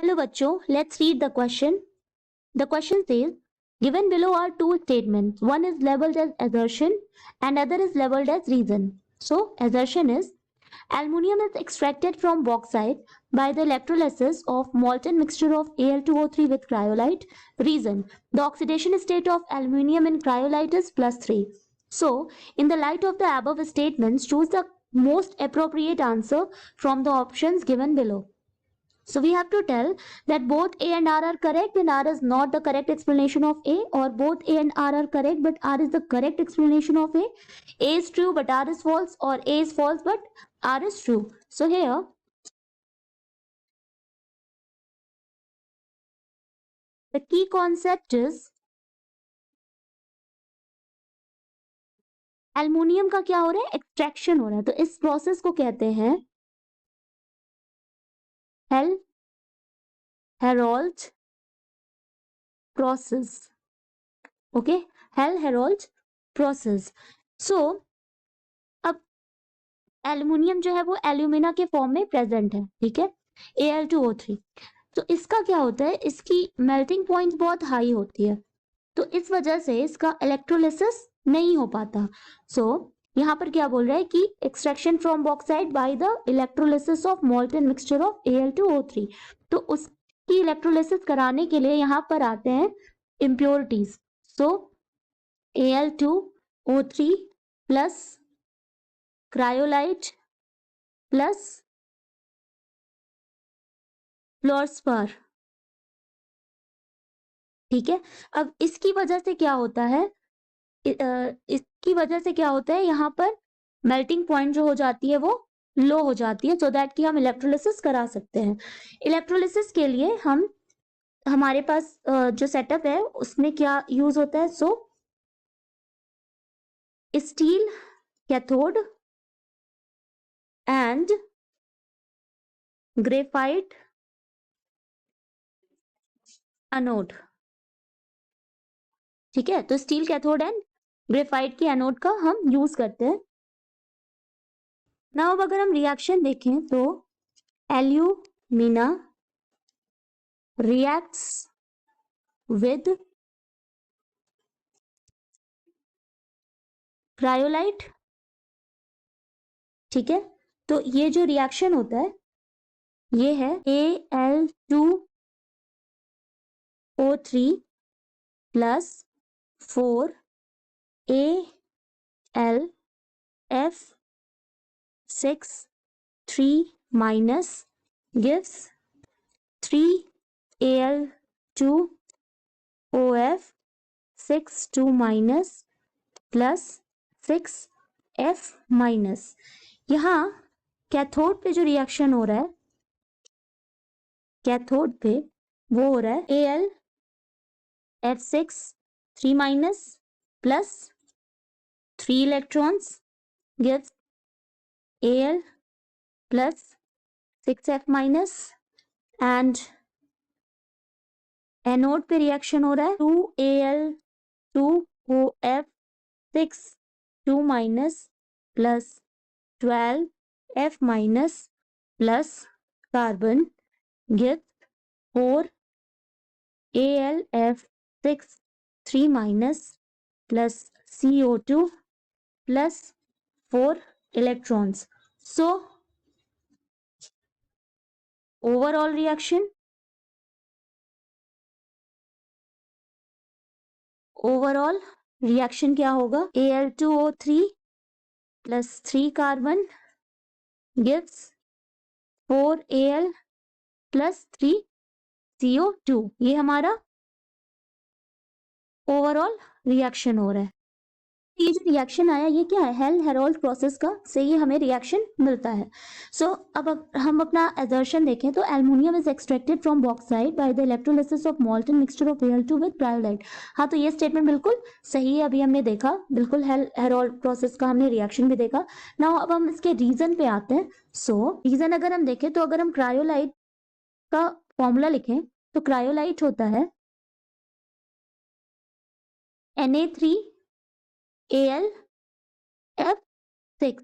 Hello बच्चों, let's read the question. The question says, given below are two statements. One is labeled as assertion and other is labeled as reason. So assertion is, aluminium is extracted from bauxite by the electrolysis of molten mixture of Al2O3 with cryolite. Reason, the oxidation state of aluminium in cryolite is +3. So, in the light of the above statements, choose the most appropriate answer from the options given below. So we have to tell that both A and R are correct and R is not the correct explanation of A, or both A and R are correct but R is the correct explanation of A. A is true but R is false, or A is false but R is true. So here the key concept is aluminium का क्या हो रहा है, extraction हो रहा है, तो इस प्रोसेस को कहते हैं Hall Heroult process. Okay, Hall Heroult process. So अब एल्युमिनियम जो है वो एल्यूमिना के फॉर्म में प्रेजेंट है, ठीक है, Al2O3. तो इसका क्या होता है, इसकी मेल्टिंग पॉइंट बहुत हाई होती है, तो इस वजह से इसका इलेक्ट्रोलिसिस नहीं हो पाता. सो यहाँ पर क्या बोल रहा है कि extraction from bauxite by the electrolysis of molten mixture of Al2O3. तो उसकी इलेक्ट्रोलिसिस कराने के लिए यहाँ पर आते हैं इम्प्योरिटीज. सो Al2O3 प्लस क्रायोलाइट प्लस फ्लोरस्पर, ठीक है. अब इसकी वजह से क्या होता है, इसकी वजह से क्या होता है, यहाँ पर मेल्टिंग पॉइंट जो हो जाती है वो लो हो जाती है, सो दैट कि हम इलेक्ट्रोलिसिस करा सकते हैं. इलेक्ट्रोलिसिस के लिए हम हमारे पास जो सेटअप है उसमें क्या यूज होता है, सो steel cathode and graphite anode, ठीक है. तो स्टील कैथोड एंड ग्रेफाइट की एनोड का हम यूज करते हैं. नाउ अब अगर हम रिएक्शन देखें तो एल्यूमिना रिएक्ट्स विद क्रायोलाइट, ठीक है. तो ये जो रिएक्शन होता है ये है Al2O3 plus 4AlF6 minus gives 3Al2OF 6 minus plus 6F minus. यहाँ कैथोड पे जो रिएक्शन हो रहा है, कैथोड पे वो हो रहा है AlF6 3 minus plus 3 electrons gives Al plus 6F minus, and anode पे रिएक्शन हो रहा है 2Al2OF 6 minus plus 12F minus plus carbon gives 4AlF6 minus plus CO2 plus 4 electrons. So overall reaction क्या होगा, Al2O3 plus 3 carbon gives 4Al plus 3 CO2. ये हमारा overall reaction हो रहा है. ये जो रिएक्शन आया ये क्या है, हेल-हेरोल्ड प्रोसेस का से ये हमें रिएक्शन मिलता है. सो अब हम अपना असर्शन देखें तो aluminium is extracted from bauxite by the electrolysis of molten mixture of Al2 with cryolite. हाँ, तो ये स्टेटमेंट बिल्कुल सही है, अभी हमने देखा, बिल्कुल हेल-हेरोल्ड प्रोसेस का हमने रिएक्शन भी देखा. नाउ अब हम इसके रीजन पे आते हैं. सो रीजन अगर हम देखें तो अगर हम क्रायोलाइट का फॉर्मूला लिखें तो क्रायोलाइट होता है Na3Al(F6).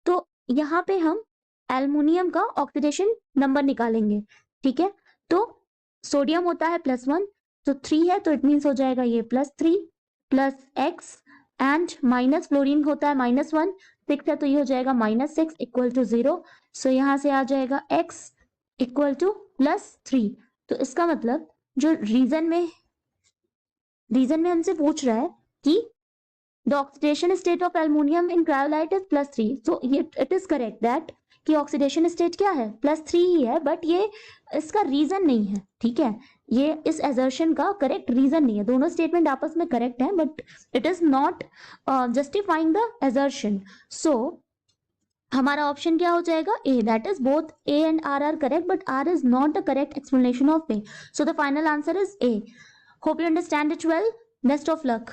तो यहाँ पे हम एल्युमिनियम का ऑक्सीडेशन नंबर निकालेंगे, ठीक है. तो सोडियम होता है +1, तो 3 है तो इट मीन्स हो जाएगा ये +3 plus x and minus fluorine होता है -1, 6 है तो ये हो जाएगा -6 इक्वल टू 0। सो यहाँ से आ जाएगा x इक्वल टू +3। तो इसका मतलब जो रीजन में हमसे पूछ रहा है कि the oxidation state of aluminum in cryolite is +3, so it is correct that कि ऑक्सीडेशन स्टेट क्या है +3 ही है, बट ये इसका रीजन नहीं है, ठीक है, ये इस एजर्शन का करेक्ट रीजन नहीं है। दोनों स्टेटमेंट आपस में करेक्ट हैं but it is not justifying the assertion. So हमारा ऑप्शन क्या हो जाएगा A, that is both A and R are correct but R is not the correct explanation of A. So the final answer is A. Hope you understand it well. Best of luck.